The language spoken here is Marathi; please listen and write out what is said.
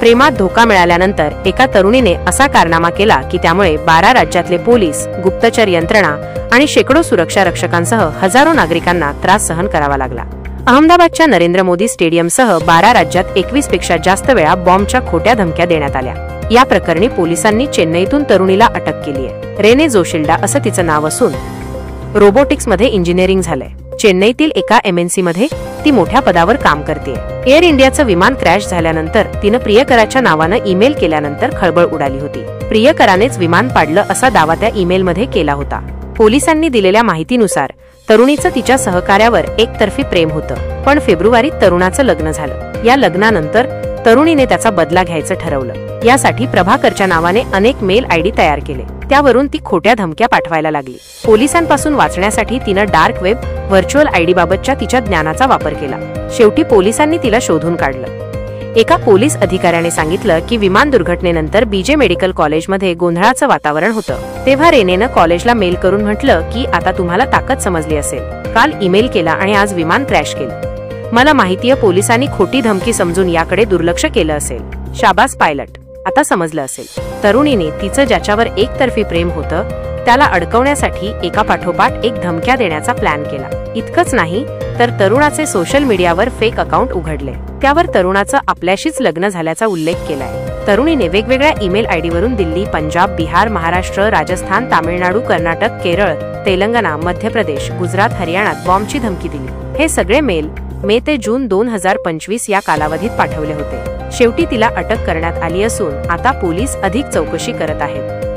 प्रेमात धोका मिळाल्यानंतर एका तरुणीने असा कारनामा केला की त्यामुळे 12 राज्यातले पोलीस, गुप्तचर यंत्रणा आणि शेकडो सुरक्षा रक्षकांसह हजारो नागरिकांना त्रास सहन करावा लागला। अहमदाबादच्या नरेंद्र मोदी स्टेडियमसह 12 राज्यात 21 पेक्षा जास्त वेळा बॉम्बच्या खोट्या धमक्या देण्यात आल्या। या प्रकरणी पोलिसांनी चेन्नईतून तरुणीला अटक केली आहे। रेने जोशिल्डा असं तिचं नाव असून रोबोटिक्समध्ये इंजिनिअरिंग झालंय। चेन्नईतील एका MNC मध्ये ती मोठ्या पदावर काम करते। एअर इंडियाचं विमान क्रॅश झाल्यानंतर तिनं प्रियकराच्या नावानं ईमेल केल्यानंतर खळबळ उडाली होती। प्रियकरानेच विमान पाडलं असा दावा त्या ईमेलमध्ये केला होता। पोलिसांनी दिलेल्या माहितीनुसार तरुणीचं तिच्या सहकार्यावर एकतर्फी प्रेम होतं, पण फेब्रुवारीत तरुणाचं लग्न झालं। या लग्नानंतर तरुणीने त्याचा बदला घ्यायचं ठरवलं। यासाठी प्रभाकरच्या नावाने अनेक मेल ID तयार केले, त्यावरून ती खोट्या धमक्या पाठवायला लागली। पोलिसांपासून वाचण्यासाठी तिनं डार्क वेब, व्हर्च्युअल ID बाबतच्या तिच्या ज्ञानाचा वापर केला। शेवटी पोलिसांनी तिला शोधून काढलं। एका पोलीस अधिकाऱ्याने सांगितलं की विमान दुर्घटनेनंतर BJ मेडिकल कॉलेजमध्ये गोंधळाचं वातावरण होतं। तेव्हा रेनेनं कॉलेजला मेल करून म्हटलं की आता तुम्हाला ताकद समजली असेल। काल ईमेल केला आणि आज विमान क्रॅश केलं। मला माहितीये पोलिसांनी खोटी धमकी समजून याकडे दुर्लक्ष केलं असेल। शाबास पायलट, आता समजलं असेल। तरुणीने तिचं ज्याच्यावर एकतर्फी प्रेम होतं त्याला अडकवण्यासाठी एका पाठोपाठ एक धमक्या देण्याचा प्लॅन केला। इतकंच नाही तर तरुणाचे सोशल मीडियावर फेक अकाउंट उघडले, त्यावर तरुणाचं आपल्याशीच लग्न झाल्याचा उल्लेख केलाय। तरुणीने वेगवेगळ्या ईमेल ID वरून दिल्ली, पंजाब, बिहार, महाराष्ट्र, राजस्थान, तामिळनाडू, कर्नाटक, केरळ, तेलंगणा, मध्य प्रदेश, गुजरात, हरियाणात बॉम्बची धमकी दिली। हे सगळे मेल मे ते जून 2025 या कालावधीत पाठवले होते। शेवटी तिला अटक करण्यात आली असून आता पोलीस अधिक चौकशी करत आहेत।